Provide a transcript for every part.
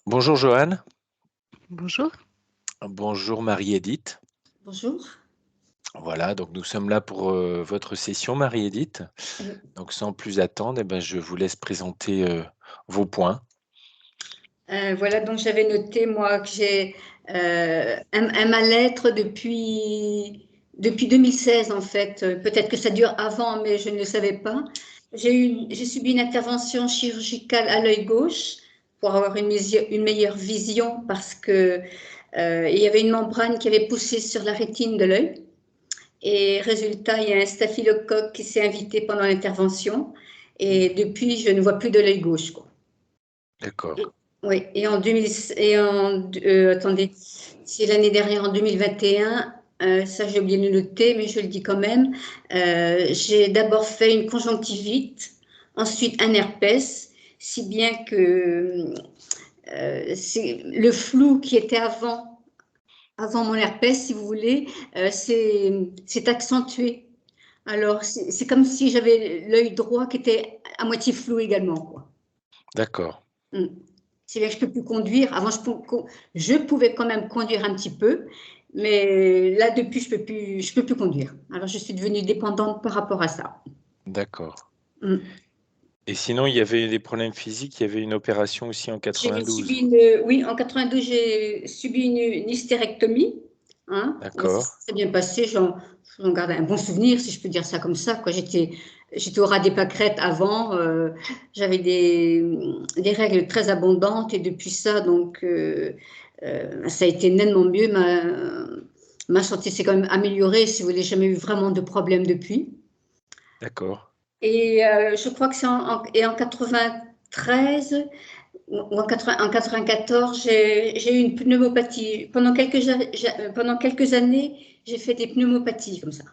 Bonjour Joanne, Bonjour. bonjour Marie-Édith. Bonjour. Voilà, donc nous sommes là pour votre session Marie-Édith. Oui. Donc sans plus attendre, je vous laisse présenter vos points. Voilà, donc j'avais noté, moi, que j'ai un mal-être depuis 2016, en fait. Peut-être que ça dure avant, mais je ne le savais pas. J'ai subi une intervention chirurgicale à l'œil gauche pour avoir une meilleure vision parce que il y avait une membrane qui avait poussé sur la rétine de l'œil. Et résultat, il y a un staphylocoque qui s'est invité pendant l'intervention. Et depuis, je ne vois plus de l'œil gauche, quoi. D'accord. Oui, et en 2000, attendez, c'est l'année dernière, en 2021, ça j'ai oublié de le noter, mais je le dis quand même. J'ai d'abord fait une conjonctivite, ensuite un herpès, si bien que c'est le flou qui était avant mon herpès, si vous voulez, c'est accentué. Alors, c'est comme si j'avais l'œil droit qui était à moitié flou également, quoi. D'accord. C'est bien que je ne peux plus conduire. Avant, je pouvais quand même conduire un petit peu, mais là, depuis, je peux plus conduire. Alors, je suis devenue dépendante par rapport à ça. D'accord. Mm. Et sinon, il y avait des problèmes physiques, il y avait une opération aussi en 92. Oui, en 92, j'ai subi une hystérectomie. Hein. Ça D'accord. s'est bien passé. J'en garde un bon souvenir, si je peux dire ça comme ça, quoi. J'étais au ras des pâquerettes avant. J'avais des règles très abondantes et depuis ça, donc, ça a été nettement mieux. Ma santé s'est quand même améliorée. Si vous voulez, jamais eu vraiment de problème depuis. D'accord. Et je crois que c'est en 93 ou en 94, j'ai eu une pneumopathie. Pendant quelques années, j'ai fait des pneumopathies comme ça,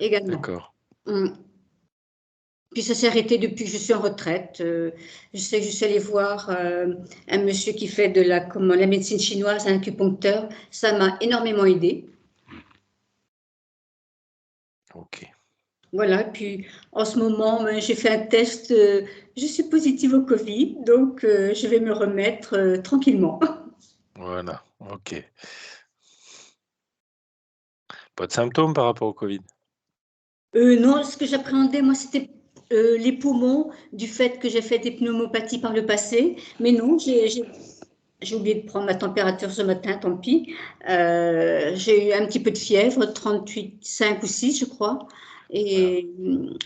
également. D'accord. Puis ça s'est arrêté depuis que je suis en retraite. Je sais que je suis allée voir un monsieur qui fait de la médecine chinoise, un acupuncteur. Ça m'a énormément aidé. Ok. Voilà, puis en ce moment, j'ai fait un test, je suis positive au Covid, donc je vais me remettre tranquillement. Voilà. Ok. Pas de symptômes par rapport au Covid? Non, ce que j'appréhendais, moi, c'était les poumons, du fait que j'ai fait des pneumopathies par le passé. Mais non, j'ai oublié de prendre ma température ce matin, tant pis. J'ai eu un petit peu de fièvre, 38,5 ou 6, je crois. Et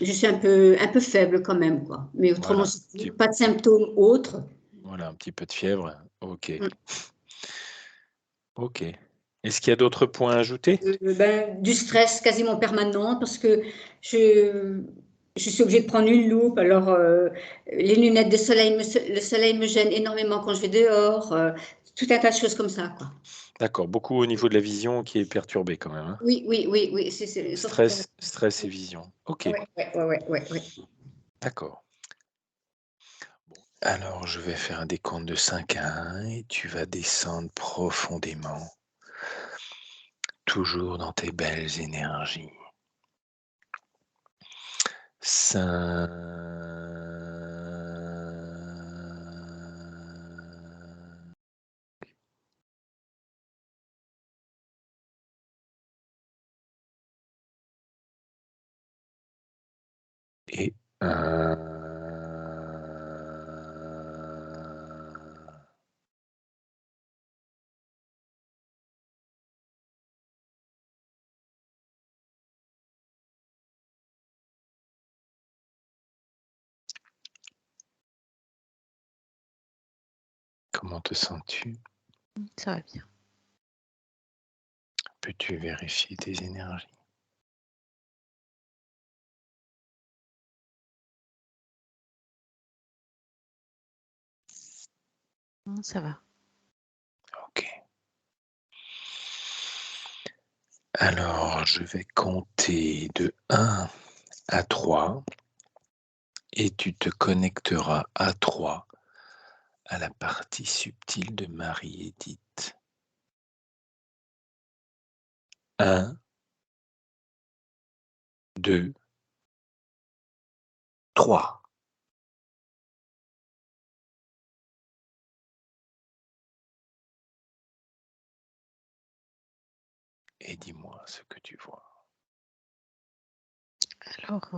je suis un peu faible quand même, quoi. Mais autrement, Voilà. pas de symptômes autres. Voilà, un petit peu de fièvre. Ok. Mm. Ok. Est-ce qu'il y a d'autres points à ajouter? Du stress quasiment permanent parce que je, je suis obligée de prendre une loupe. Alors, les lunettes de soleil, le soleil me gêne énormément quand je vais dehors. Tout un tas de choses comme ça, quoi. D'accord. Beaucoup au niveau de la vision qui est perturbée quand même, hein. Oui. C'est surtout pour ça. Stress et vision. Ok. Ouais. D'accord. Bon, alors, je vais faire un décompte de 5 à 1 et tu vas descendre profondément, toujours dans tes belles énergies. 5. Et 1. Comment te sens-tu? Ça va bien. Peux-tu vérifier tes énergies? Ça va. Ok. Alors, je vais compter de 1 à 3 et tu te connecteras à 3 à la partie subtile de Marie-Édith. 1, 2, 3. et dis-moi ce que tu vois. Alors,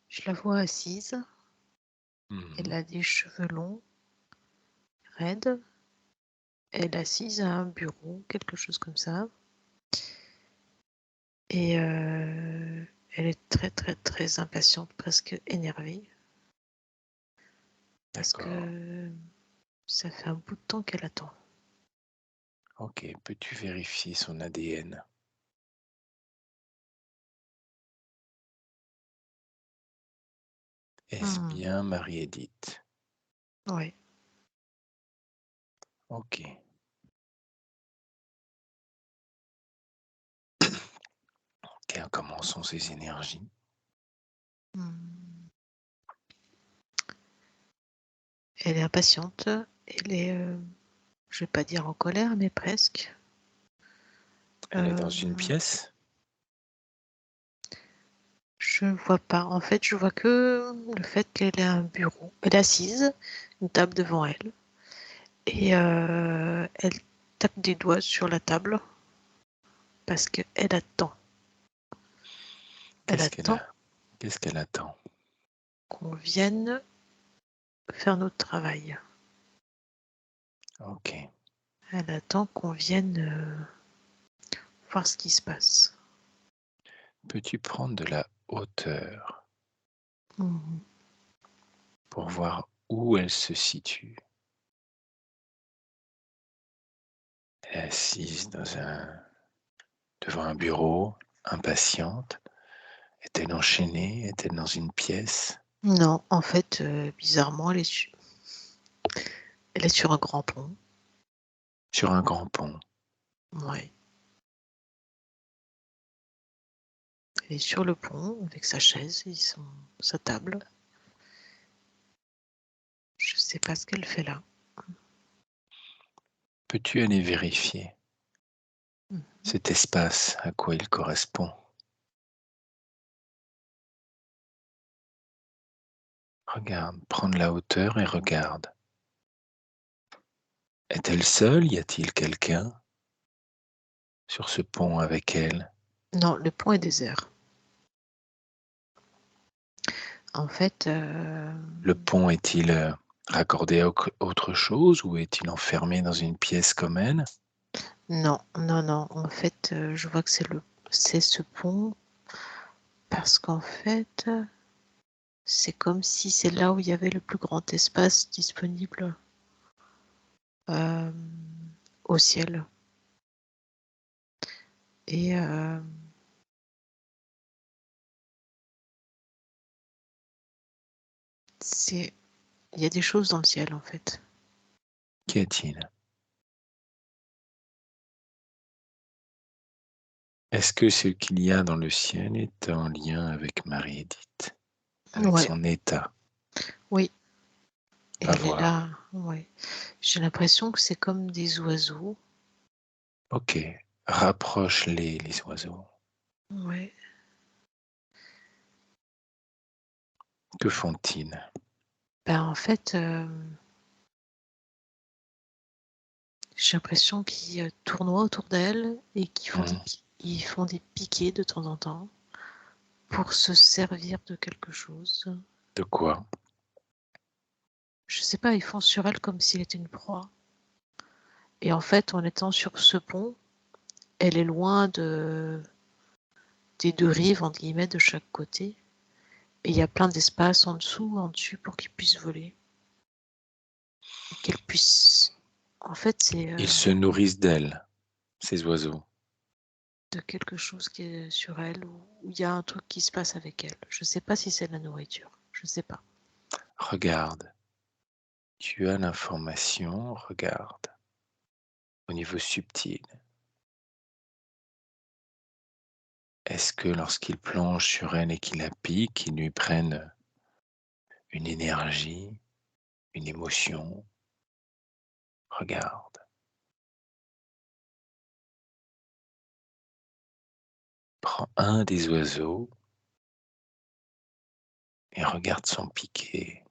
je la vois assise. Elle Mhm. a des cheveux longs, raides. Elle est assise à un bureau, quelque chose comme ça. Et elle est très, très, très impatiente, presque énervée. Parce D'accord. que ça fait un bout de temps qu'elle attend. Ok, peux-tu vérifier son ADN? Est-ce bien Marie-Édith? Oui. Ok. Comment sont ses énergies? Elle est impatiente. Elle est, je vais pas dire en colère, mais presque. Elle est dans une pièce? Je ne vois pas. En fait, je vois que le fait qu'elle ait un bureau. Elle est assise, une table devant elle, et elle tape des doigts sur la table parce qu'elle attend. Elle Qu'est-ce qu'elle attend a? Qu'est-ce qu'elle attend? qu'on vienne faire notre travail. Ok. Elle attend qu'on vienne voir ce qui se passe. Peux-tu prendre de la hauteur Mhm. pour voir où elle se situe? Elle est assise devant un bureau, impatiente. Est-elle enchaînée? Est-elle dans une pièce? Non, en fait, bizarrement, elle est sur un grand pont. Sur un grand pont. Ouais. Elle est sur le pont avec sa chaise et sa table. Je ne sais pas ce qu'elle fait là. Peux-tu aller vérifier Mhm. cet espace, à quoi il correspond? Regarde, prends de la hauteur et regarde. Est-elle seule? Y a-t-il quelqu'un sur ce pont avec elle? Non, le pont est désert. En fait, Le pont est-il raccordé à autre chose ou est-il enfermé dans une pièce comme elle? non, non, non. En fait, je vois que c'est ce pont parce qu'en fait, c'est comme si c'est là où il y avait le plus grand espace disponible euh, au ciel. Et il y a des choses dans le ciel en fait. Qu'y a-t-il? Est-ce que ce qu'il y a dans le ciel est en lien avec Marie-Édith, avec Ouais, son état? oui. Et Va elle est voir. là. Ouais. J'ai l'impression que c'est comme des oiseaux. Ok, rapproche-les, les oiseaux. Ouais. Que font-ils? Ben, en fait, j'ai l'impression qu'ils tournoient autour d'elle et ils font des piquets de temps en temps pour se servir de quelque chose. De quoi? Je sais pas, ils font sur elle comme s'il était une proie. Et en fait, en étant sur ce pont, elle est loin des deux rives, entre guillemets, de chaque côté. Et il y a plein d'espace en dessous, en dessus, pour qu'ils puissent voler. Et qu'elle puisse. En fait, c'est Ils se nourrissent d'elle, ces oiseaux. de quelque chose qui est sur elle, où il y a un truc qui se passe avec elle. Je sais pas si c'est de la nourriture. Je sais pas. Regarde, tu as l'information, regarde, au niveau subtil. Est-ce que lorsqu'il plonge sur elle et qu'il la pique, ils lui prennent une énergie, une émotion? Regarde. Prends un des oiseaux et regarde son piqué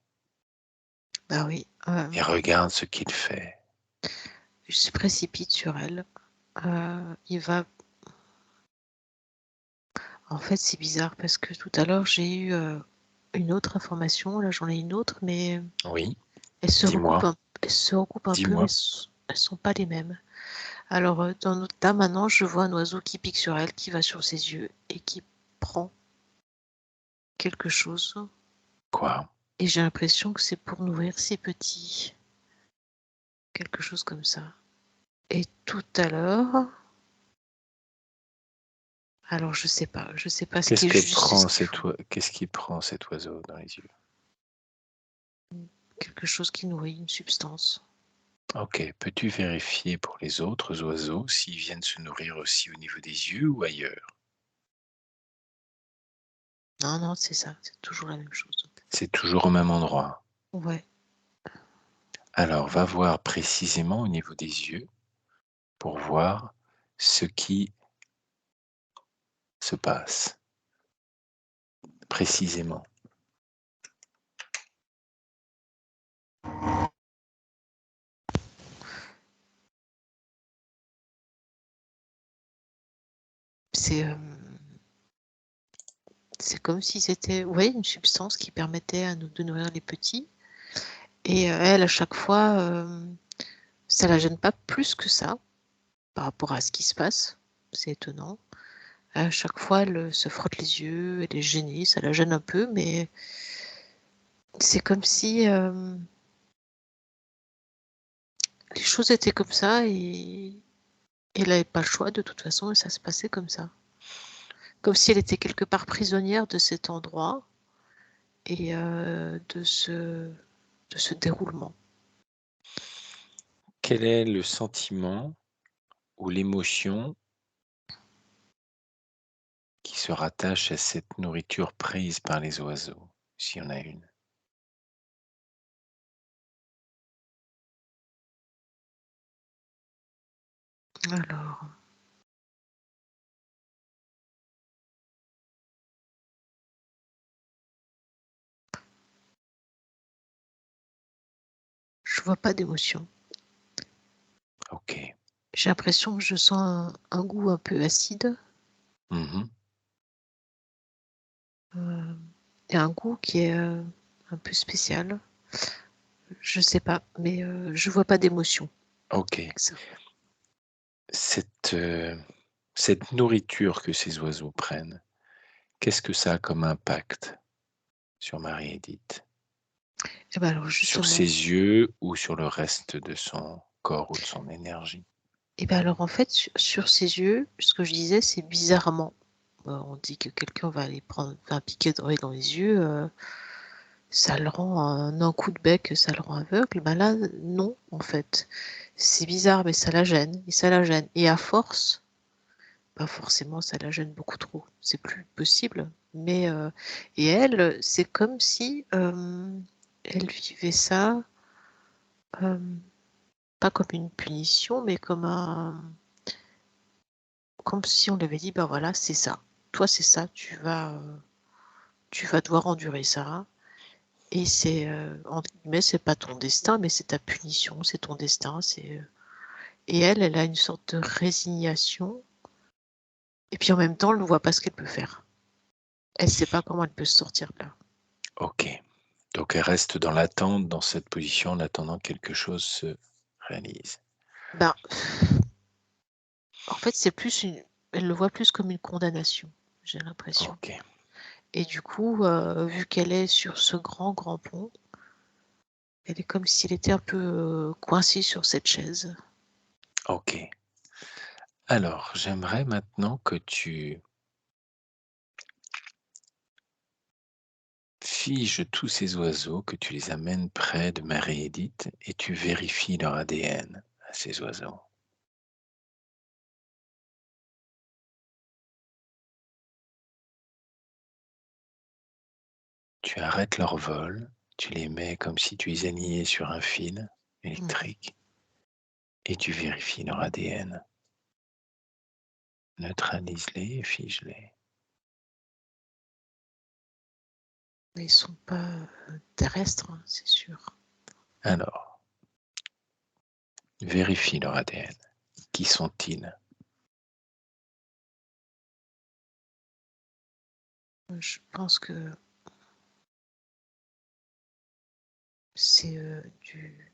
Bah oui. et regarde ce qu'il fait. se précipite sur elle. Il va... En fait, c'est bizarre parce que tout à l'heure, j'ai eu une autre information. Là, j'en ai une autre, mais Oui, elles se recoupent dis-moi, elles se recoupent un peu, mais dis-moi. elles sont pas les mêmes. Alors, dans notre cas, maintenant, je vois un oiseau qui pique sur elle, qui va sur ses yeux et qui prend quelque chose. Quoi? Et j'ai l'impression que c'est pour nourrir ses petits. Quelque chose comme ça. Et tout à l'heure, alors je sais pas ce qui est juste, ce qu'il faut. Qu'est-ce qu'il prend cet oiseau dans les yeux? Quelque chose qui nourrit une substance. Ok, peux-tu vérifier pour les autres oiseaux s'ils viennent se nourrir aussi au niveau des yeux ou ailleurs? Non, non, c'est ça, c'est toujours la même chose. C'est toujours au même endroit. Ouais. Alors, va voir précisément au niveau des yeux pour voir ce qui se passe. Précisément. C'est comme si c'était, ouais, une substance qui permettait à nous de nourrir les petits. Et elle, à chaque fois, ça la gêne pas plus que ça par rapport à ce qui se passe. C'est étonnant. À chaque fois, elle se frotte les yeux, elle est gênée, ça la gêne un peu, mais c'est comme si les choses étaient comme ça et elle n'avait pas le choix de toute façon et ça se passait comme ça. Comme si elle était quelque part prisonnière de cet endroit et de ce déroulement. Quel est le sentiment ou l'émotion qui se rattache à cette nourriture prise par les oiseaux, s'il y en a une? Alors, je vois pas d'émotion. Ok. J'ai l'impression que je sens un goût un peu acide Mhm. et un goût qui est un peu spécial. Je sais pas, mais je vois pas d'émotion. Ok. Ça. Cette nourriture que ces oiseaux prennent, qu'est-ce que ça a comme impact sur Marie-Édith? Et ben alors Sur ses justement, yeux ou sur le reste de son corps ou de son énergie? et ben alors en fait sur ses yeux, ce que je disais, c'est bizarrement. On dit que quelqu'un va aller prendre un piquet dans les yeux, ça le rend un coup de bec, ça le rend aveugle. Ben là, non, en fait. C'est bizarre, mais ça la gêne, et ça la gêne. Et à force, pas forcément, ça la gêne beaucoup trop. C'est plus possible. Mais et elle, c'est comme si elle vivait ça euh, pas comme une punition, mais comme si on lui avait dit, ben voilà, c'est ça. Toi, c'est ça. Tu vas devoir endurer ça. Et c'est, entre guillemets, c'est pas ton destin, mais c'est ta punition, c'est ton destin. Et elle a une sorte de résignation. Et puis en même temps, elle ne voit pas ce qu'elle peut faire. Elle ne sait pas comment elle peut se sortir de là. Ok. Donc elle reste dans l'attente, dans cette position, en attendant que quelque chose se réalise. Ben, en fait, elle le voit plus comme une condamnation, j'ai l'impression. Ok. Et du coup, vu qu'elle est sur ce grand pont, elle est comme si elle était un peu coincée sur cette chaise. Ok. Alors, j'aimerais maintenant que tu figes tous ces oiseaux, que tu les amènes près de Marie-Édith et tu vérifies leur ADN à ces oiseaux. Tu arrêtes leur vol, tu les mets comme si tu les alignais sur un fil Mhm. électrique et tu vérifies leur ADN. Neutralise-les et fige-les. Mais ils sont pas terrestres, hein, c'est sûr. Alors, Vérifie leur ADN. Qui sont-ils? Je pense que c'est du.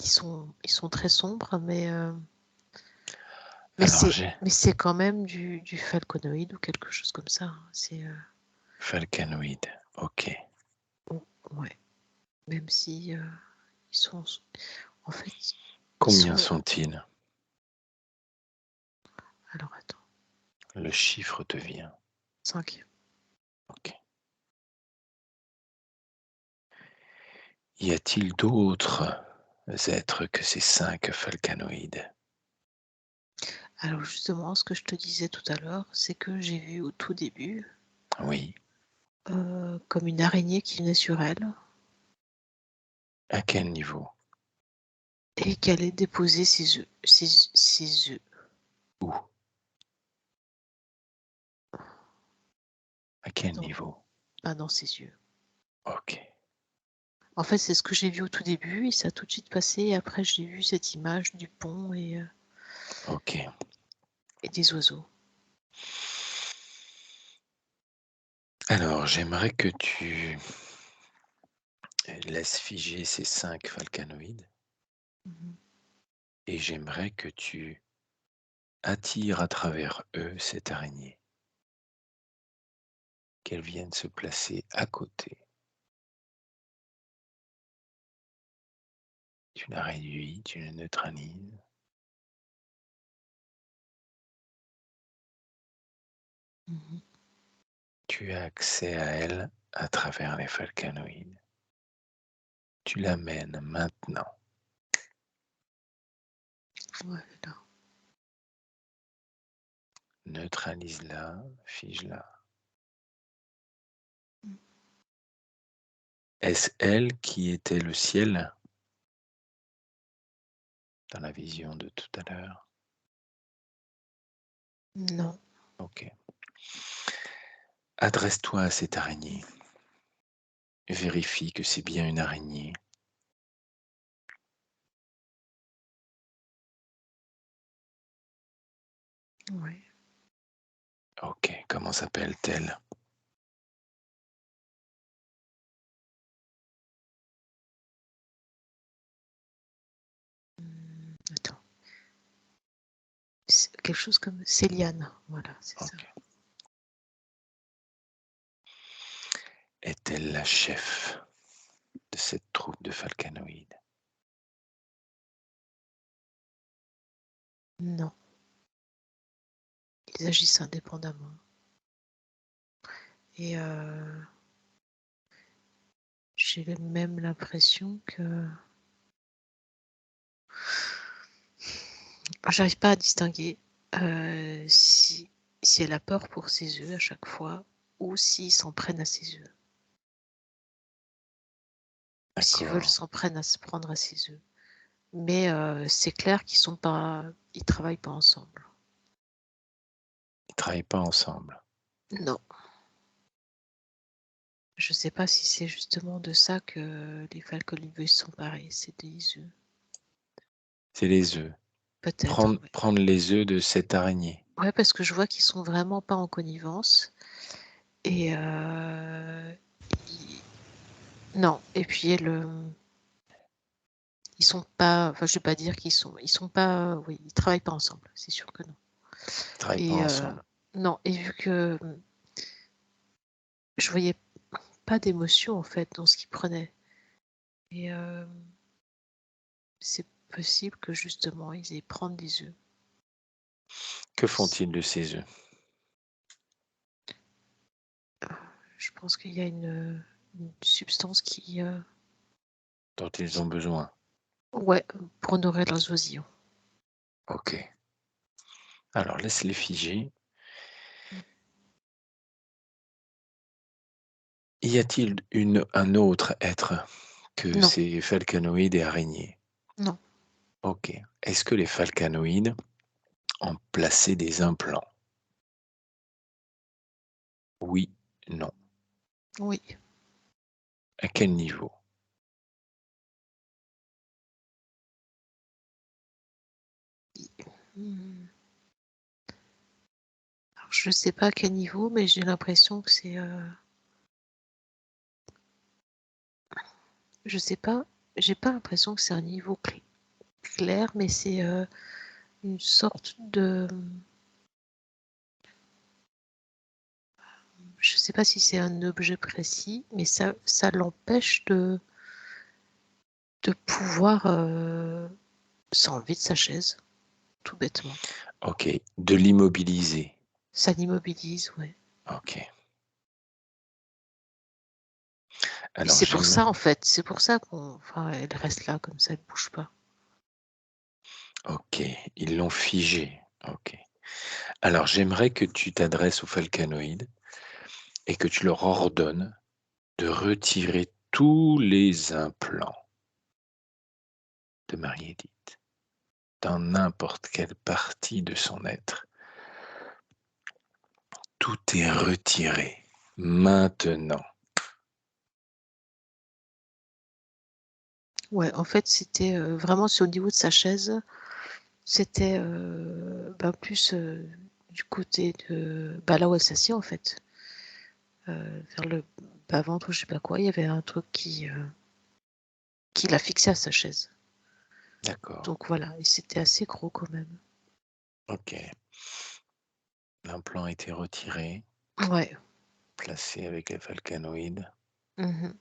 Ils sont très sombres, mais Alors, j'ai c'est quand même du falconoïde ou quelque chose comme ça. Hein. C'est falcanoïde. Ok. ouais. Même si ils sont, en fait, ils Combien sont. sont-ils? Alors attends, Le chiffre te vient. 5. Ok. Y a-t-il d'autres êtres que ces 5 falcanoïdes? Alors justement, ce que je te disais tout à l'heure, c'est que j'ai vu au tout début Oui. comme une araignée qui venait sur elle À quel niveau? et qu'elle allait déposer ses œufs. Ses œufs. Où? À quel Dans, niveau? dans ses yeux. Ok. En fait, c'est ce que j'ai vu au tout début et ça a tout de suite passé. Et après, j'ai vu cette image du pont Ok. et des oiseaux. Alors, j'aimerais que tu laisses figer ces 5 falcanoïdes Mhm. et j'aimerais que tu attires à travers eux cette araignée, qu'elle vienne se placer à côté. Tu la réduis, tu la neutralises. Mhm. Tu as accès à elle à travers les falcanoïdes. Tu l'amènes maintenant. Ouais, là. Neutralise-la, fige-la. Mhm. Est-ce elle qui était le ciel dans la vision de tout à l'heure? Non. Ok. Adresse-toi à cette araignée. Vérifie que c'est bien une araignée. Ouais. Ok. Comment s'appelle-t-elle? Attends. C'est quelque chose comme Céliane. Voilà, c'est ça. Ok. Est-elle la chef de cette troupe de falcanoïdes? Non. Ils agissent indépendamment. Et j'ai même l'impression que j'arrive pas à distinguer si elle a peur pour ses œufs à chaque fois ou s'ils s'en prennent à ses œufs. Ou s'ils veulent D'accord. s'en prendre à se prendre à ses œufs. Mais c'est clair ils travaillent pas ensemble. Ils ne travaillent pas ensemble. Non. Je sais pas si c'est justement de ça que les falconies veulent s'emparer, c'est des œufs. C'est les œufs. Peut-être, ouais. Prendre les œufs de cette araignée. Ouais, parce que je vois qu'ils sont vraiment pas en connivence. Et non, et puis ils sont pas, enfin je vais pas dire ils sont pas, oui, ils travaillent pas ensemble, c'est sûr que non. Ils ne travaillent pas Et ensemble. non, et vu que je voyais pas d'émotion en fait dans ce qu'ils prenaient. Et c'est possible que justement ils aient prendre des œufs. Que font-ils de ces œufs? Je pense qu'il y a une substance Dont ils ont besoin. ouais, pour nourrir leurs oisillons. Ok. Alors laisse-les figer. Y a-t-il un autre être que Non, ces falcanoïdes et araignées? non, Ok. Est-ce que les falcanoïdes ont placé des implants? Oui, non. oui. À quel niveau? Hmm. Alors, je sais pas à quel niveau, mais j'ai l'impression que c'est... Je sais pas, j'ai pas l'impression que c'est un niveau clair, mais c'est une sorte de... Je sais pas si c'est un objet précis, mais ça l'empêche de pouvoir s'enlever de sa chaise, tout bêtement. Ok. De l'immobiliser. Ça l'immobilise, ouais. Ok. Et Alors, c'est pour j'aimerais... ça, en fait, c'est pour ça elle reste là, comme ça, elle bouge pas. Ok. Ils l'ont figé. Ok. Alors, j'aimerais que tu t'adresses au falcanoïde et que tu leur ordonnes de retirer tous les implants de Marie-Édith dans n'importe quelle partie de son être. Tout est retiré maintenant. Ouais, en fait, c'était vraiment au niveau de sa chaise, c'était plus du côté de là où elle s'assied, en fait. Vers le bas-ventre ou je sais pas quoi, il y avait un truc qui l'a fixé à sa chaise. D'accord. Donc voilà, et c'était assez gros quand même. Ok. L'implant a été retiré, Ouais. placé avec les falcanoïdes. Mhm.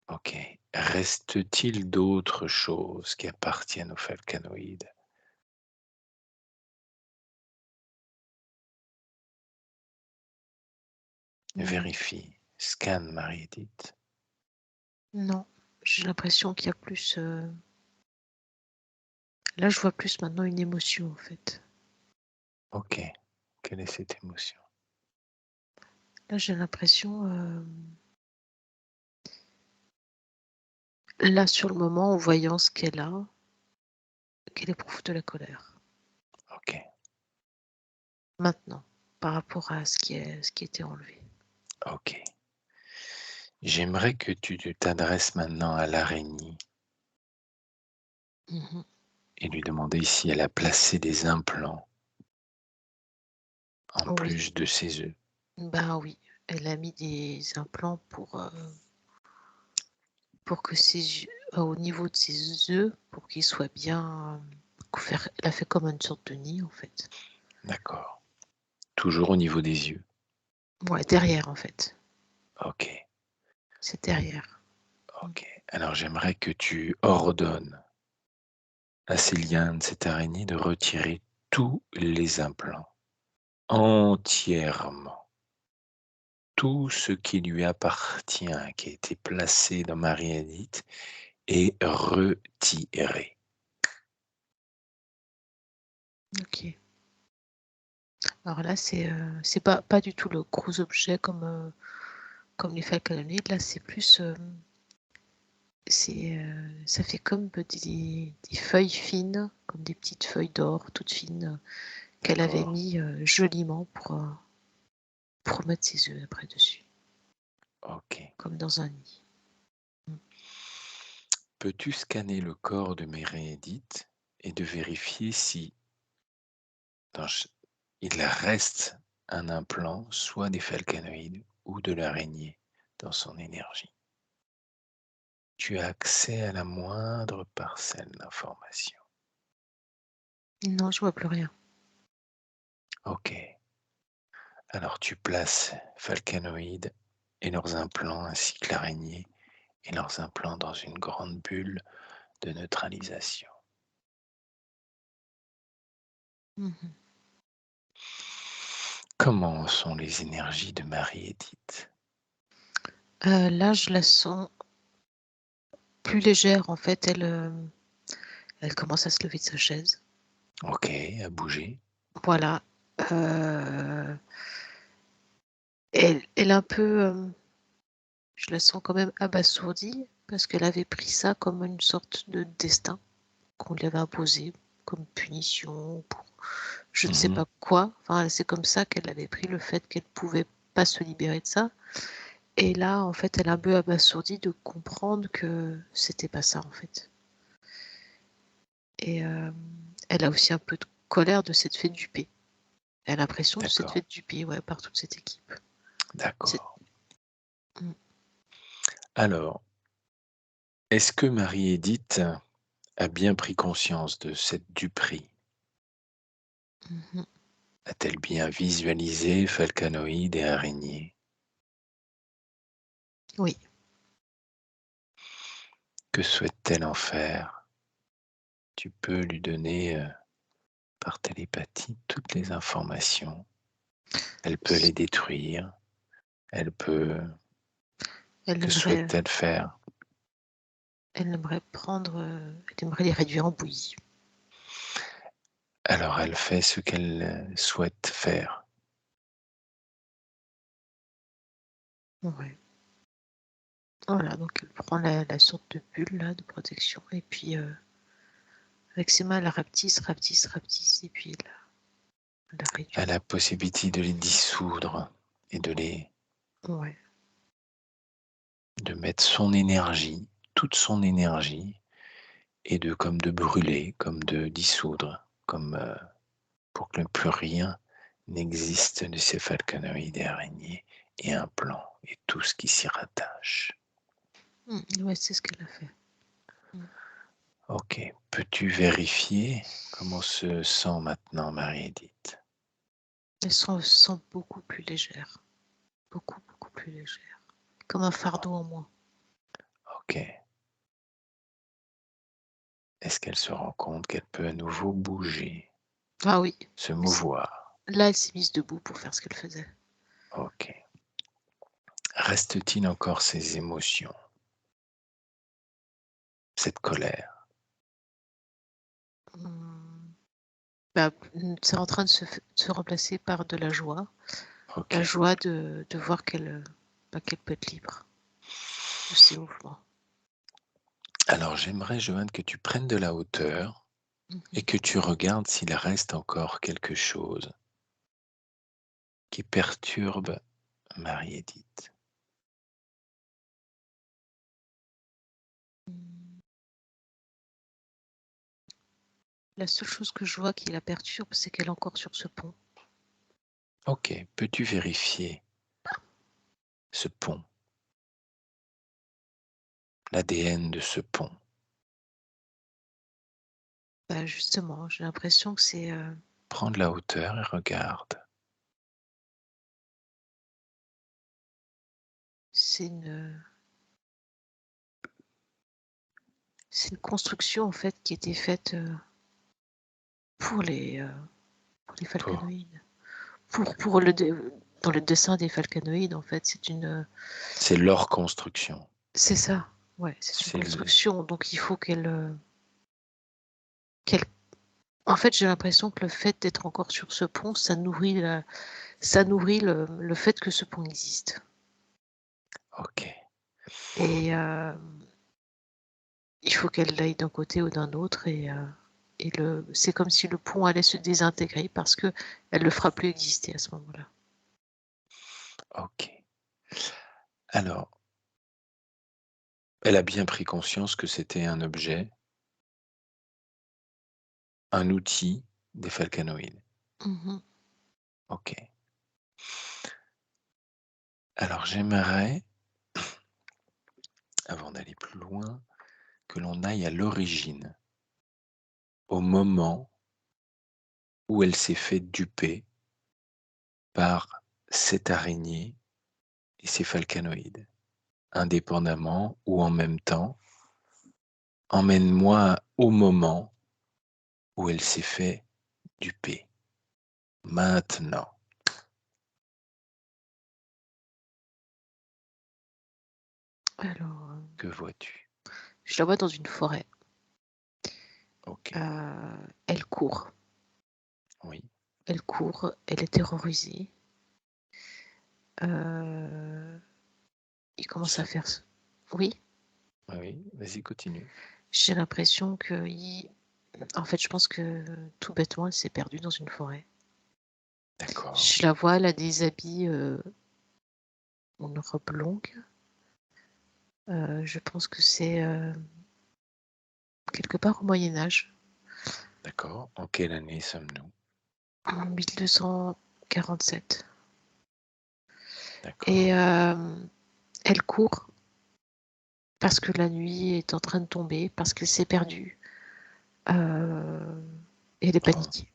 Ok. Reste-t-il d'autres choses qui appartiennent aux falcanoïdes? Vérifie. Scanne Marie-Édith. Non, j'ai l'impression qu'il y a plus... Là, je vois plus maintenant une émotion, en fait. Ok. Quelle est cette émotion? Là, j'ai l'impression... Là, sur le moment, en voyant ce qu'elle a, qu'elle éprouve de la colère. Ok. Maintenant, par rapport à ce qui était enlevé. Ok. J'aimerais que tu t'adresses maintenant à l'araignée Mhm. et lui demander si elle a placé des implants en Oui, plus de ses œufs. ben oui, elle a mis des implants pour que au niveau de ses œufs, pour qu'ils soient bien elle a fait comme une sorte de nid, en fait. D'accord. Toujours au niveau des yeux. Ouais, derrière, en fait. Ok. C'est derrière. Ok. Alors j'aimerais que tu ordonnes à Céliane, cette araignée, de retirer tous les implants, entièrement. Tout ce qui lui appartient, qui a été placé dans Marie-Édith, est retiré. Ok. Alors là, c'est pas du tout le gros objet comme les falcononides. Là, c'est plus... ça fait comme des feuilles fines, comme des petites feuilles d'or, toutes fines, qu'elle avait D'accord. mis joliment pour mettre ses œufs après dessus, Ok. comme dans un nid. Mm. Peux-tu scanner le corps de Marie-Édith et de vérifier si il reste un implant, soit des falcanoïdes ou de l'araignée dans son énergie? Tu as accès à la moindre parcelle d'information. Non, je vois plus rien. Ok. Alors tu places falcanoïdes et leurs implants ainsi que l'araignée et leurs implants dans une grande bulle de neutralisation. Mhm. Comment sont les énergies de Marie-Édith? Là, je la sens plus légère. En fait, elle commence à se lever de sa chaise. Ok, à bouger. Voilà. Elle est un peu... je la sens quand même abasourdie parce qu'elle avait pris ça comme une sorte de destin qu'on lui avait imposé comme punition pour je ne sais Mhm. pas quoi. Enfin, c'est comme ça qu'elle avait pris le fait qu'elle pouvait pas se libérer de ça. Et là, en fait, elle est un peu abasourdie de comprendre que c'était pas ça, en fait. Et elle a aussi un peu de colère de s'être fait duper. Elle a l'impression de s'être D'accord, fait duper, ouais, par toute cette équipe. C'est d'accord. mmh. Alors, est-ce que Marie-Édith a bien pris conscience de cette duperie? Mmh. A-t-elle bien visualisé Falcanoïde et araignée? Oui. Que souhaite-t-elle en faire? Tu peux lui donner par télépathie toutes les informations. Elle peut les détruire. Elle peut. Elle Que aimerait souhaite-t-elle faire? elle aimerait prendre, elle aimerait les réduire en bouillie. Alors elle fait ce qu'elle souhaite faire. Ouais. Voilà, donc elle prend la sorte de bulle là, de protection et puis, avec ses mains, elle rapetisse, rapetisse, rapetisse et puis elle la Elle a réduit. la possibilité de les dissoudre et Ouais. de mettre son énergie, toute son énergie, et comme de brûler, comme de dissoudre, pour que plus rien n'existe de ces falconoïdes et araignées et implants et tout ce qui s'y rattache. Ouais, c'est ce qu'elle a fait. Ok, peux-tu vérifier comment se sent maintenant Marie-Édith? Elle se sent beaucoup plus légère. Beaucoup, beaucoup plus légère. Comme un fardeau en moins. Ok. Est-ce qu'elle se rend compte qu'elle peut à nouveau bouger, Ah oui. se mouvoir? Là, elle s'est mise debout pour faire ce qu'elle faisait. Ok. Reste-t-il encore ces émotions, cette colère? Mmh. Bah, c'est en train de se remplacer par de la joie. Ok. La joie de voir qu'elle peut être libre de ses mouvements. Alors j'aimerais, Joanne, que tu prennes de la hauteur et Mmh. que tu regardes s'il reste encore quelque chose qui perturbe Marie-Édith. Mmh. La seule chose que je vois qui la perturbe, c'est qu'elle est encore sur ce pont. Ok, peux-tu vérifier ce pont, l'ADN de ce pont? Bah, justement, j'ai l'impression que Prends de la hauteur et regarde. c'est une, c'est une construction en fait qui était faite, pour les Pour. falconoïdes. Pour le dé Dans le dessin des falconoïdes, en fait, C'est leur construction. c'est ça, ouais, c'est une C'est le. construction, donc il faut qu'elle en fait, j'ai l'impression que le fait d'être encore sur ce pont, ça nourrit le fait que ce pont existe Ok, et il faut qu'elle aille d'un côté ou d'un autre et c'est comme si le pont allait se désintégrer parce qu'elle ne le fera plus exister à ce moment-là. ok. Alors, elle a bien pris conscience que c'était un objet, un outil des falcanoïdes. Mmh. Ok. Alors j'aimerais, avant d'aller plus loin, que l'on aille à l'origine, au moment où elle s'est fait duper par cette araignée et ces falcanoïdes, indépendamment ou en même temps. Emmène-moi au moment où elle s'est fait duper. Maintenant, Alors, que vois-tu? je la vois dans une forêt. Ok, Elle court, oui, elle est terrorisée. Il commence à ça, faire oui, oui, vas-y, continue. j'ai l'impression en fait, je pense que tout bêtement, elle s'est perdue dans une forêt. D'accord, Je la vois, elle a des habits, en robe longue. Je pense que c'est, quelque part au Moyen Âge. D'accord. En quelle année sommes-nous? En 1247. D'accord. Et elle court parce que la nuit est en train de tomber, parce qu'elle s'est perdue. Et elle est Oh. paniquée.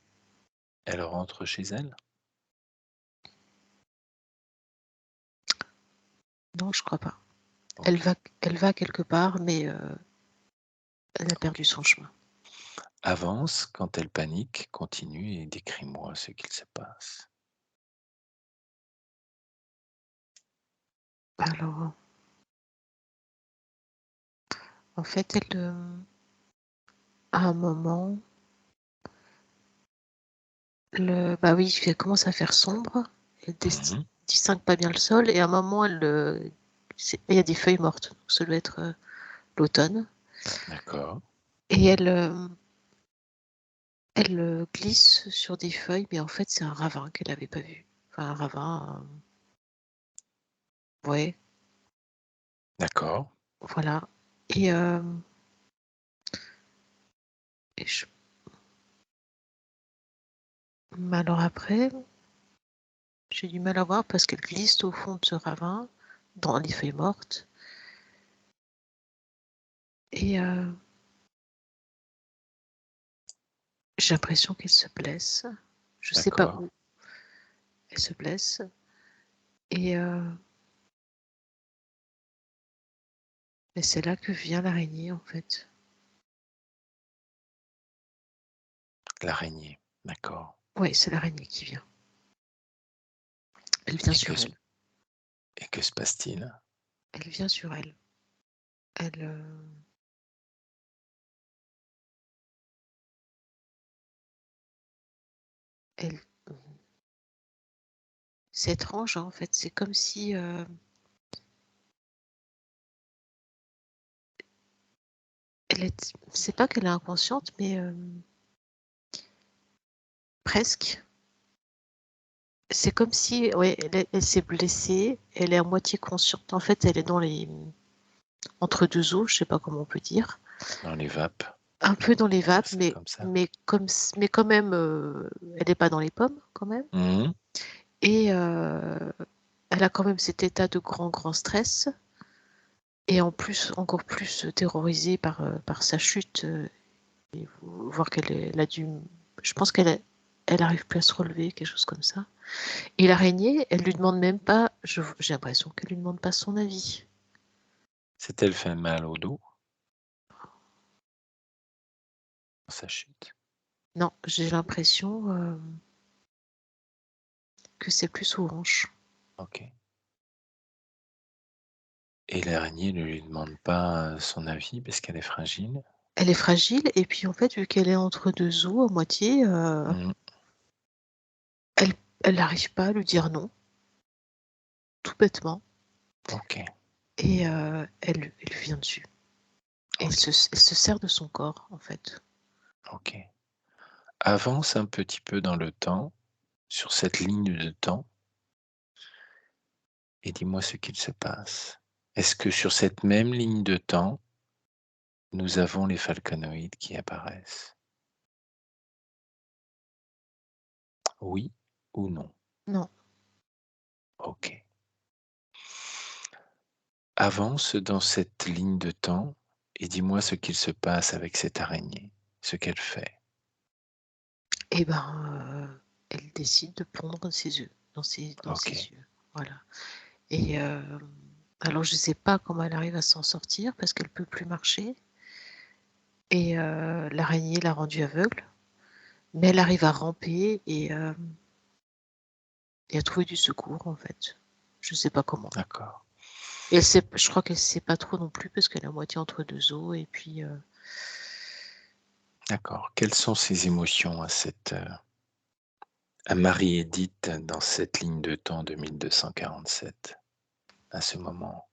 Elle rentre chez elle? Non, je crois pas. Ok. Elle va quelque part, mais elle a perdu son chemin. Avance quand elle panique, continue et décris-moi ce qu'il se passe. Alors, en fait, à un moment, bah oui, elle commence à faire sombre. Elle Mhm. distingue pas bien le sol, et à un moment, il y a des feuilles mortes. Donc ça doit être l'automne. D'accord. Et elle glisse sur des feuilles, mais en fait, c'est un ravin qu'elle n'avait pas vu. Enfin, un ravin, ouais, D'accord. voilà. Et, et mais alors après, j'ai du mal à voir parce qu'elle glisse au fond de ce ravin, dans les feuilles mortes. Et j'ai l'impression qu'elle se blesse. Je sais pas D'accord. où elle se blesse. Et c'est là que vient l'araignée, en fait. L'araignée. D'accord. Oui, c'est l'araignée qui vient. Elle vient Et que sur se, elle. et que se passe-t-il? Elle vient sur elle. Elle, elle. C'est étrange, hein, en fait. C'est comme si c'est pas qu'elle est inconsciente, mais presque. C'est comme si, ouais, elle s'est blessée. Elle est à moitié consciente. En fait, elle est dans les entre deux eaux, je sais pas comment on peut dire. Dans les vapes, Un peu dans les on peut dire vapes, ça comme ça. mais quand même, elle n'est pas dans les pommes, quand même. Mhm. Et elle a quand même cet état de grand stress. Et en plus, encore plus terrorisée par sa chute. Et voir elle a dû. Je pense elle arrive plus à se relever, quelque chose comme ça. Et l'araignée, elle lui demande même pas. J'ai l'impression qu'elle lui demande pas son avis. S'est-elle fait mal au dos dans sa chute? Non, j'ai l'impression que c'est plus aux hanches. Ok. Et l'araignée ne lui demande pas son avis parce qu'elle est fragile? Elle est fragile, et puis en fait, vu qu'elle est entre deux eaux à moitié, Mhm. elle elle n'arrive pas à lui dire non, tout bêtement. Ok. Et elle lui vient dessus. Et Ok. elle se sert de son corps, en fait. Ok. Avance un petit peu dans le temps, sur cette ligne de temps, et dis-moi ce qu'il se passe. Est-ce que sur cette même ligne de temps, nous avons les falconoïdes qui apparaissent? Oui ou non? Non. Ok. Avance dans cette ligne de temps et dis-moi ce qu'il se passe avec cette araignée, ce qu'elle fait. Et ben, elle décide de pondre ses œufs dans Ok. ses yeux. Voilà. Et alors, je sais pas comment elle arrive à s'en sortir parce qu'elle peut plus marcher. Et l'araignée l'a rendue aveugle. Mais elle arrive à ramper et à trouver du secours, en fait. Je sais pas comment. D'accord. Et je crois qu'elle sait pas trop non plus parce qu'elle est à moitié entre deux eaux. Et puis, D'accord. Quelles sont ses émotions à Marie-Édith dans cette ligne de temps de 1247, à ce moment?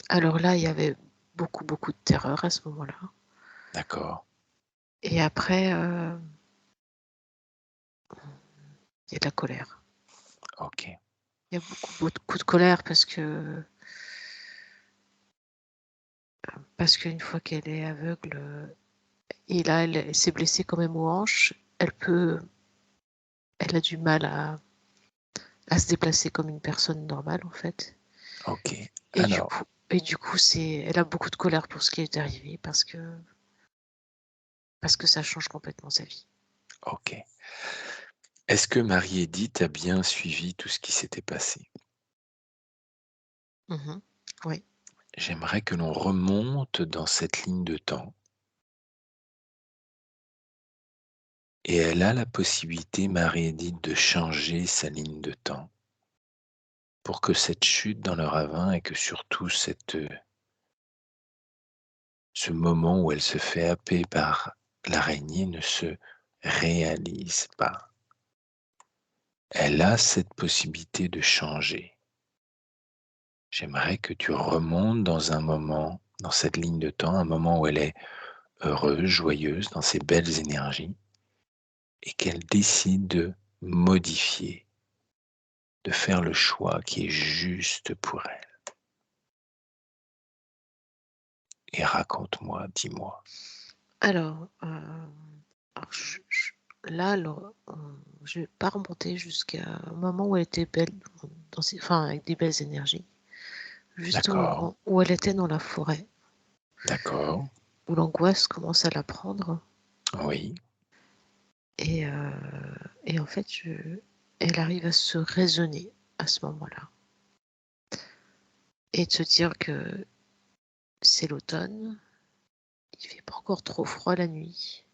alors là, il y avait beaucoup de terreur à ce moment-là. D'accord. Et après, il y a de la colère. Ok. Il y a beaucoup de colère parce qu'une fois qu'elle est aveugle, Et là, elle s'est blessée quand même aux hanches. Elle a du mal à se déplacer comme une personne normale, en fait. Ok. Et du Alors, coup, elle a beaucoup de colère pour ce qui est arrivé parce que ça change complètement sa vie. ok. Est-ce que Marie-Édith a bien suivi tout ce qui s'était passé? Mhm. Oui. J'aimerais que l'on remonte dans cette ligne de temps et elle a la possibilité, Marie-Édith, de changer sa ligne de temps pour que cette chute dans le ravin et que surtout ce moment où elle se fait happer par l'araignée ne se réalise pas. Elle a cette possibilité de changer. J'aimerais que tu remontes dans un moment, dans cette ligne de temps, un moment où elle est heureuse, joyeuse, dans ses belles énergies, et qu'elle décide de modifier, de faire le choix qui est juste pour elle. Et raconte-moi, dis-moi. Alors, là, je vais pas remonter jusqu'à un moment où elle était belle, enfin, avec des belles énergies. Juste au D'accord, moment où elle était dans la forêt, d'accord, où l'angoisse commence à la prendre. oui, Et, euh, et en fait, elle arrive à se raisonner à ce moment-là. Et de se dire que c'est l'automne, il fait pas encore trop froid la nuit.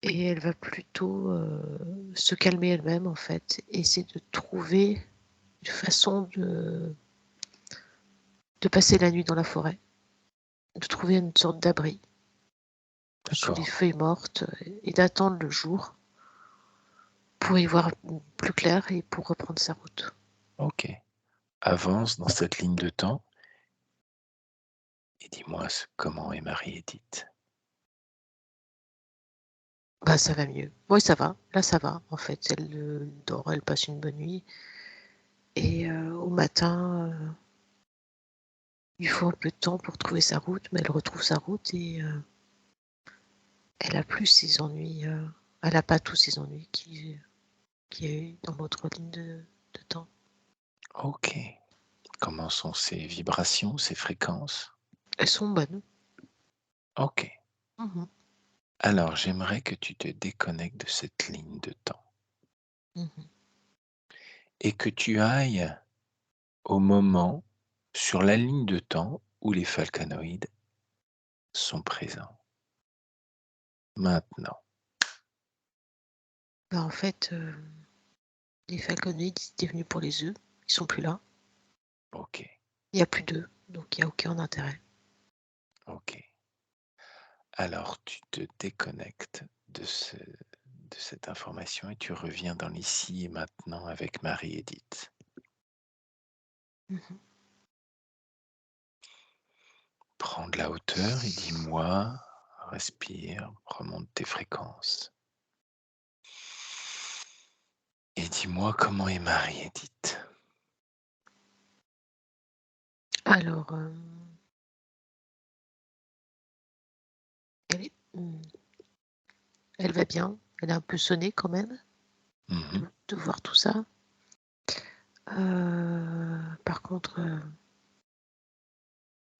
Et elle va plutôt se calmer elle-même, en fait, et essayer de trouver une façon de passer la nuit dans la forêt, de trouver une sorte d'abri sous les d'accord, feuilles mortes et d'attendre le jour pour y voir plus clair et pour reprendre sa route. ok. Avance dans cette ligne de temps et dis-moi comment est Marie-Édith. Bah, ça va mieux. Oui, ça va. Là, ça va. En fait, elle dort, elle passe une bonne nuit. Et au matin, il faut un peu de temps pour trouver sa route, mais elle retrouve sa route et elle a plus ses ennuis. Elle n'a pas tous ses ennuis qu'il y a eu dans l'autre ligne de temps. Ok. Comment sont ces vibrations, ces fréquences? Elles sont bonnes. Ok. Mhm, Alors, j'aimerais que tu te déconnectes de cette ligne de temps mhm. et que tu ailles au moment sur la ligne de temps où les falcanoïdes sont présents. Maintenant. Bah, en fait, les falconoïdes, ils étaient venus pour les œufs. Ils sont plus là. Ok. Il n'y a plus d'œufs, donc il n'y a aucun intérêt. Ok. Alors, tu te déconnectes de cette information et tu reviens dans l'ici et maintenant avec Marie-Édith. Mhm. Prends de la hauteur et dis-moi, respire, remonte tes fréquences. Et dis-moi comment est Marie-Édith. Alors, elle, elle va bien. Elle est un peu sonnée quand même Mhm. de voir tout ça. Par contre,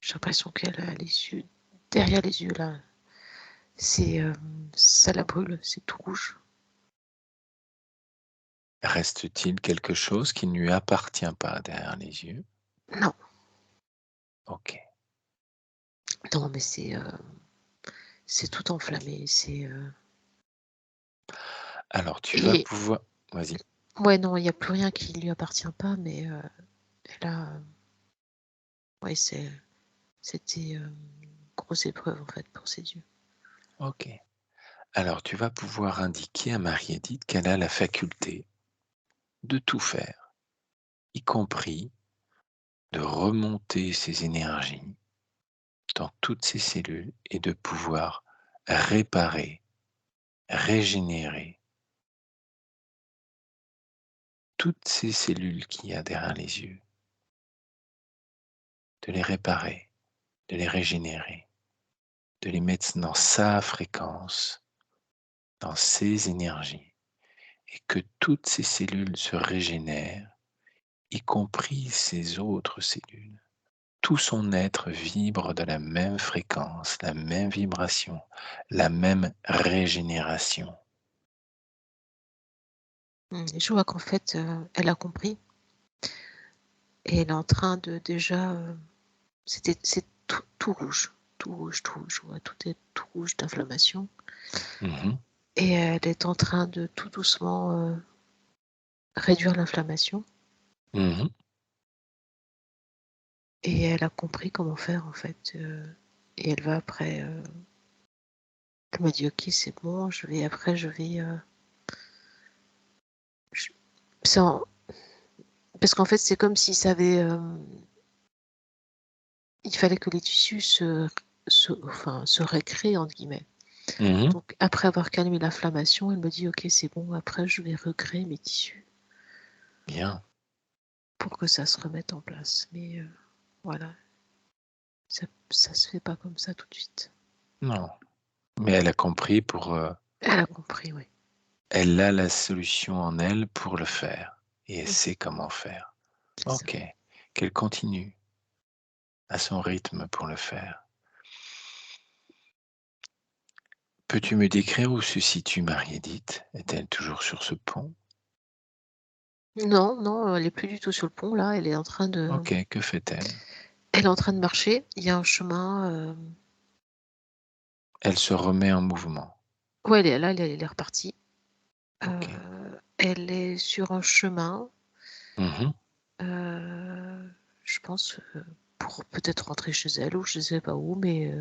j'ai l'impression qu'elle a les yeux derrière les yeux là. C'est ça la brûle, c'est tout rouge. Reste-t-il quelque chose qui ne lui appartient pas derrière les yeux? Non, Ok. non, mais c'est tout enflammé. Alors tu vas Et pouvoir... Vas-y. ouais, non, il n'y a plus rien qui lui appartient pas, mais elle a, ouais, c'était une grosse épreuve en fait pour ses yeux. Ok. Alors tu vas pouvoir indiquer à Marie-Édith qu'elle a la faculté de tout faire, y compris de remonter ses énergies dans toutes ses cellules et de pouvoir réparer, régénérer toutes ces cellules qu'il y a derrière les yeux, de les réparer, de les régénérer. de les mettre dans sa fréquence, dans ses énergies, et que toutes ces cellules se régénèrent, y compris ces autres cellules. Tout son être vibre de la même fréquence, la même vibration, la même régénération. Et je vois qu'en fait, elle a compris et elle est en train de déjà, c'est tout rouge, tout rouge, tout rouge. Je vois tout est tout rouge d'inflammation Mhm, et elle est en train de tout doucement, réduire l'inflammation mhm. et elle a compris comment faire en fait, et elle va après, elle m'a dit: «OK, c'est bon, je vais je» c'est en parce qu'en fait, c'est comme si ça avait, il fallait que les tissus se «récréent» entre guillemets. Mhm. Donc après avoir calmé l'inflammation, elle me dit: «OK, c'est bon, après je vais recréer mes tissus Bien. pour que ça se remette en place». Mais voilà, ça se fait pas comme ça tout de suite. Non. Mais elle a compris Elle a compris, oui, elle a la solution en elle pour le faire. Et elle mmh, sait comment faire. c'est ça. Ok. Qu'elle continue à son rythme pour le faire. Peux-tu me décrire où se situe Marie-Édith? Est-elle toujours sur ce pont? Non, non, elle est plus du tout sur le pont là, Ok. Que fait-elle? elle est en train de marcher. Il y a un chemin, Elle se remet en mouvement. ouais, elle est là, elle est repartie. Ok. Elle est sur un chemin, Mhm. je pense, pour peut-être rentrer chez elle ou je sais pas où, mais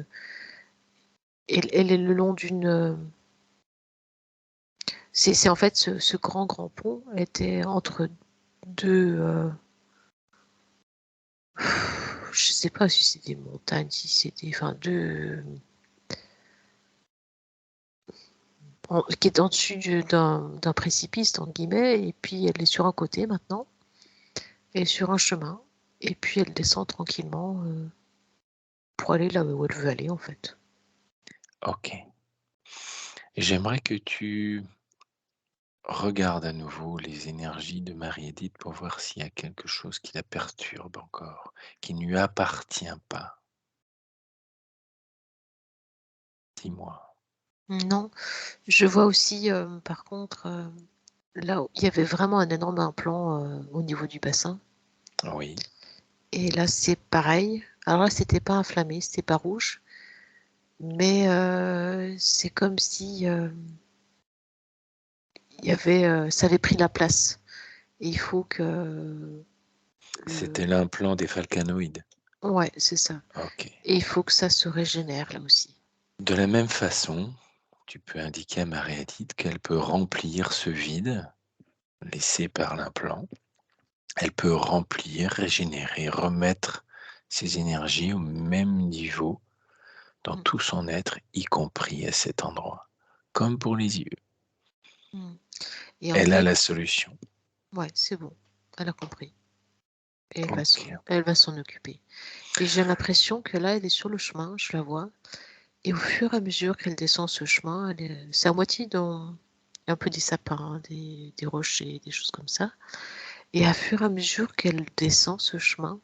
elle est le long d'une, c'est en fait ce grand pont était entre 2, je sais pas si c'est des montagnes, si c'était enfin 2, qui est en dessus d'un «précipice» entre guillemets et puis elle est sur un côté maintenant. Elle est sur un chemin et puis elle descend tranquillement, pour aller là où elle veut aller en fait. Ok. J'aimerais que tu regardes à nouveau les énergies de Marie-Édith pour voir s'il y a quelque chose qui la perturbe encore, qui ne lui appartient pas. Dis-moi. Non, je vois aussi, par contre, là où il y avait vraiment un énorme implant, au niveau du bassin Oui. et là c'est pareil. Alors là c'était pas inflammé, c'était pas rouge, mais c'est comme si, il y avait, ça avait pris la place et il faut que C'était le l'implant des falcanoïdes. ouais, c'est ça Ok. et il faut que ça se régénère là aussi. De la même façon, tu peux indiquer à Marie-Édith qu'elle peut remplir ce vide laissé par l'implant. Elle peut remplir, régénérer, remettre ses énergies au même niveau dans Mmh, tout son être, y compris à cet endroit, comme pour les yeux. mmh et en Elle a fait la solution. ouais, c'est bon, elle a compris et Ok. elle va s'en occuper et j'ai l'impression que là, elle est sur le chemin, je la vois et au fur et à mesure qu'elle descend ce chemin, c'est à moitié dans un peu des sapins, des rochers, des choses comme ça et à fur et à mesure qu'elle descend ce chemin,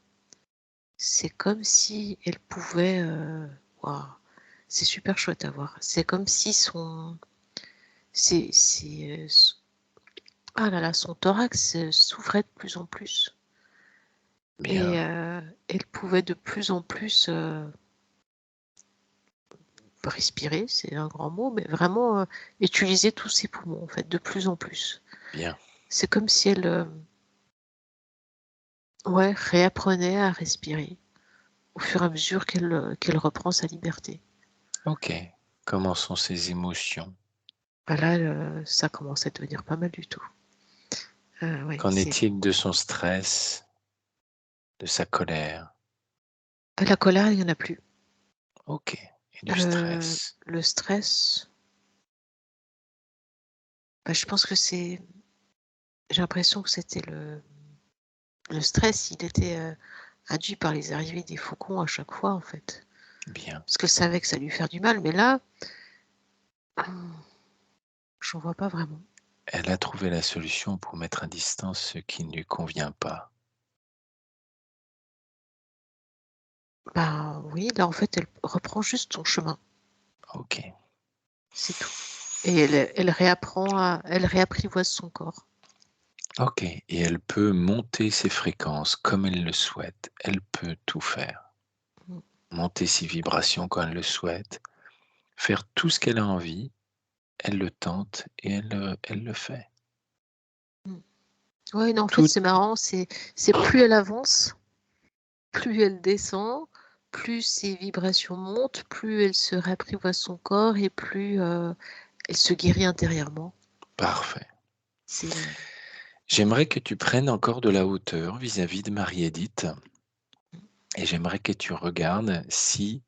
c'est comme si elle pouvait, waouh, c'est super chouette à voir. C'est comme si son ah là là, son thorax, s'ouvrait de plus en plus et Bien. elle pouvait de plus en plus, respirer, c'est un grand mot, mais vraiment, utiliser tous ses poumons, en fait, de plus en plus. Bien. C'est comme si elle, ouais, réapprenait à respirer au fur et à mesure qu'elle reprend sa liberté. Ok. Comment sont ses émotions? Bah là, ça commence à devenir pas mal du tout. Ouais, Qu'en c'est est-il de son stress, de sa colère? la colère, il y en a plus. Ok. Et du stress? Le stress, bah, je pense que j'ai l'impression que c'était le stress, il était, induit par les arrivées des faucons à chaque fois, en fait. Bien. parce qu'elle savait que ça allait lui faire du mal, mais là, j'en vois pas vraiment. Elle a trouvé la solution pour mettre à distance ce qui ne lui convient pas. Bah oui, là en fait, elle reprend juste son chemin, Ok. c'est tout. Et elle réapprivoise son corps. Ok. Et elle peut monter ses fréquences comme elle le souhaite. Elle peut tout faire. Mm. Monter ses vibrations quand elle le souhaite. Faire tout ce qu'elle a envie. Elle le tente et elle le fait. Ouais, non, en fait, Tout. c'est marrant, c'est plus elle avance, plus elle descend, plus ses vibrations montent, plus elle se réapprivoise son corps et plus elle se guérit intérieurement. Parfait. C'est J'aimerais que tu prennes encore de la hauteur vis-à-vis de Marie-Édith et j'aimerais que tu regardes si,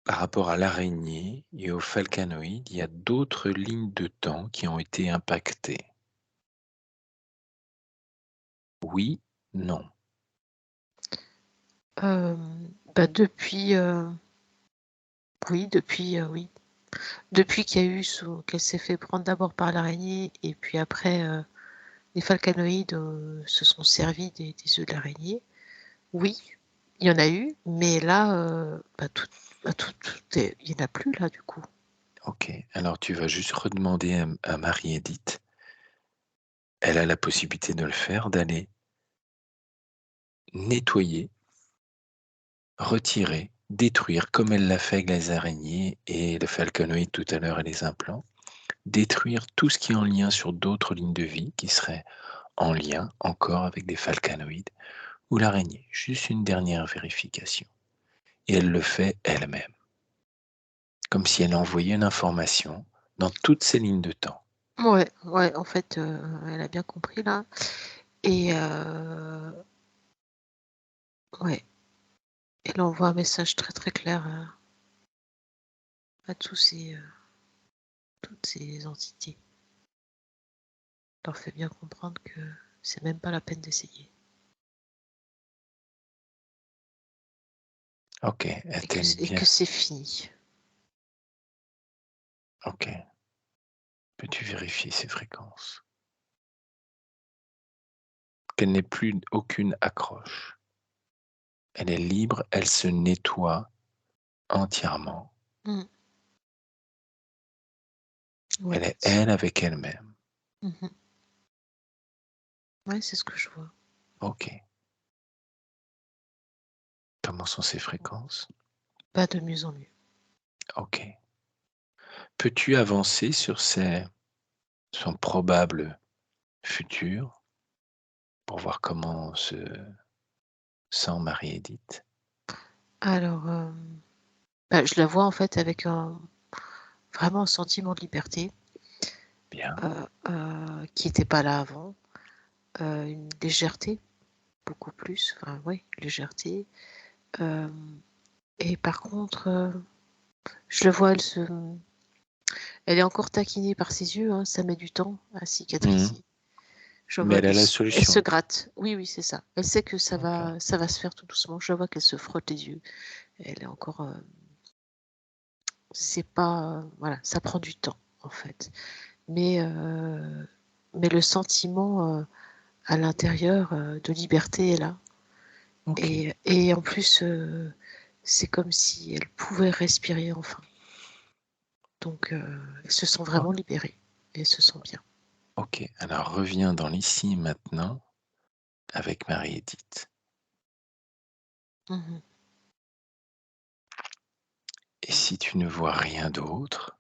par rapport à l'araignée et au falcanoïde, il y a d'autres lignes de temps qui ont été impactées. Oui, non. euh, bah, depuis, oui, oui. Depuis qu'il y a eu qu'elle s'est fait prendre d'abord par l'araignée et puis après les falcanoïdes se sont servis des œufs de l'araignée. Oui, il y en a eu, mais là, il n'y en a plus là du coup. Ok, alors tu vas juste redemander à Marie-Édith, elle a la possibilité de le faire, d'aller nettoyer, retirer, détruire, comme elle l'a fait avec les araignées et le falconoïde tout à l'heure et les implants, détruire tout ce qui est en lien sur d'autres lignes de vie qui seraient en lien encore avec des falcanoïdes ou l'araignée. Juste une dernière vérification. Et elle le fait elle-même, comme si elle envoyait une information dans toutes ces lignes de temps. Ouais, ouais, en fait, elle a bien compris là. Et ouais, elle envoie un message très très clair à toutes ces entités. Elle leur fait bien comprendre que c'est même pas la peine d'essayer. Ok, est-elle Et bien? que c'est fini. Ok. Peux-tu vérifier ces fréquences? Qu'elle n'ait plus aucune accroche. Elle est libre, elle se nettoie entièrement. Mm. Ouais. Elle est elle avec elle-même. Mhm. Ouais, c'est ce que je vois. Ok. Comment sont ces fréquences? Pas de mieux en mieux. Ok. Peux-tu avancer sur son probable futur pour voir comment se sent Marie-Édith? Alors, bah, je la vois en fait avec vraiment un sentiment de liberté Bien. qui n'était pas là avant, une légèreté, beaucoup plus, enfin oui, légèreté. Euh, et par contre, je le vois, elle est encore taquinée par ses yeux, hein, ça met du temps à Mhm. cicatriser. Je Mais vois elle a qu'elle la elle se solution. gratte. Oui, oui, c'est ça. Elle sait que Ok. ça va se faire tout doucement. Je vois qu'elle se frotte les yeux. Elle est encore, c'est pas, voilà, ça prend du temps en fait. Mais, euh, mais le sentiment à l'intérieur de liberté est là. Ok. Et en plus, c'est comme si elle pouvait respirer enfin. Donc, elle se sent Oh, vraiment libérée. Et elle se sent bien. ok. Alors reviens dans l'ici et maintenant avec Marie-Édith. Mhm, Et si tu ne vois rien d'autre,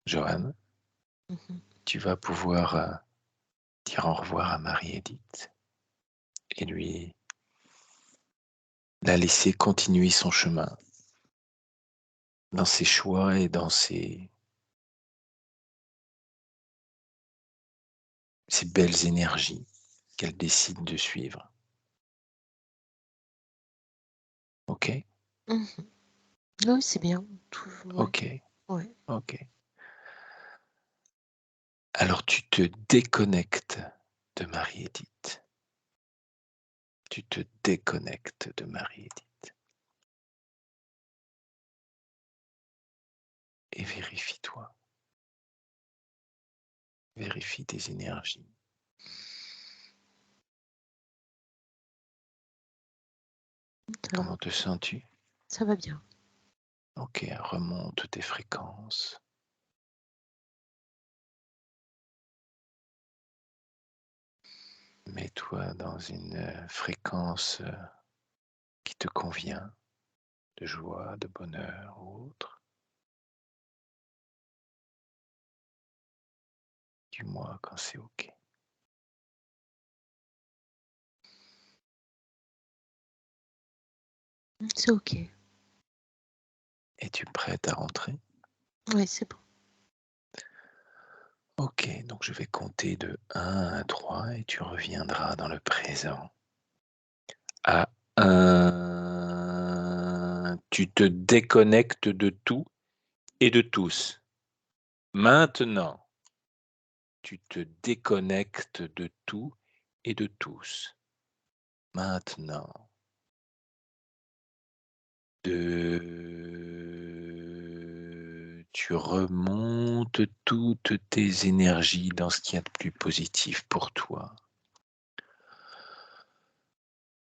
Johan, mhm. tu vas pouvoir dire au revoir à Marie-Édith et lui la laisser continuer son chemin dans ses choix et dans ses belles énergies qu'elle décide de suivre. Ok? Mhm. Oui, c'est bien. Tout, ouais, Ok. ouais. Ok. Alors tu te déconnectes de Marie-Édith. Tu te déconnectes de Marie-Édith. et vérifie-toi. Vérifie tes énergies. Comment te sens-tu? Ça va bien. Ok, remonte tes fréquences. Mets-toi dans une fréquence qui te convient, de joie, de bonheur ou autre. Dis-moi quand c'est ok. C'est ok. Es-tu prête à rentrer? Oui, c'est bon. Ok, donc je vais compter de 1 à 3 et tu reviendras dans le présent. À 1, tu te déconnectes de tout et de tous. Maintenant, tu te déconnectes de tout et de tous. Maintenant. 2, tu remontes toutes tes énergies dans ce qu'il y a de plus positif pour toi.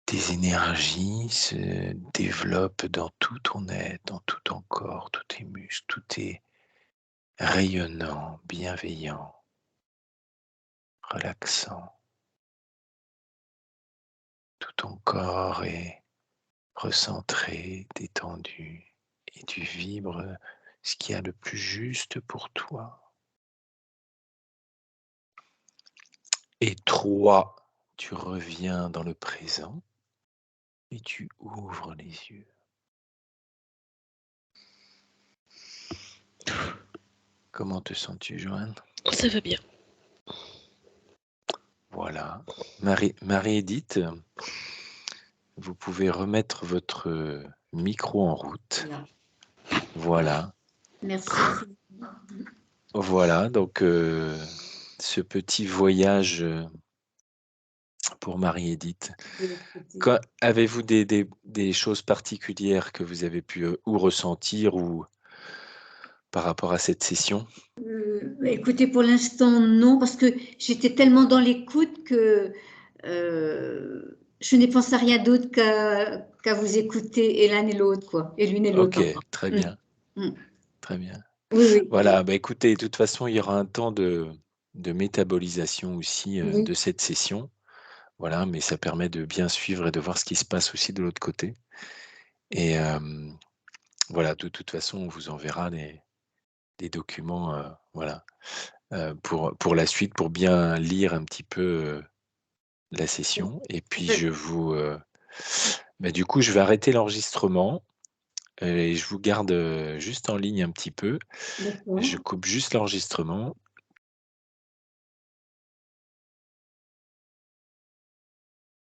Tes énergies se développent dans tout ton être, dans tout ton corps, tous tes muscles, tout est rayonnant, bienveillant, relaxant. Tout ton corps est recentré, détendu, et tu vibres ce qu'il y a le plus juste pour toi. Et 3, tu reviens dans le présent et tu ouvres les yeux. Comment te sens-tu, Joanne? Ça va bien. Voilà. Marie-Édith, vous pouvez remettre votre micro en route. Voilà. Merci. Voilà, donc ce petit voyage pour Marie-Édith. Avez-vous des choses particulières que vous avez pu ou ressentir ou par rapport à cette session? Écoutez, pour l'instant, non, parce que j'étais tellement dans l'écoute que je n'ai pensé à rien d'autre qu'à vous écouter, et l'un et l'autre, quoi, et l'une et l'autre. Ok, très bien. Très bien. Oui, oui. Voilà, bah écoutez, de toute façon, il y aura un temps de métabolisation aussi Oui. de cette session. Voilà, mais ça permet de bien suivre et de voir ce qui se passe aussi de l'autre côté. Et voilà, de toute façon, on vous enverra des documents voilà, pour la suite, pour bien lire un petit peu la session. Et puis, du coup, je vais arrêter l'enregistrement et je vous garde juste en ligne un petit peu. D'accord. Je coupe juste l'enregistrement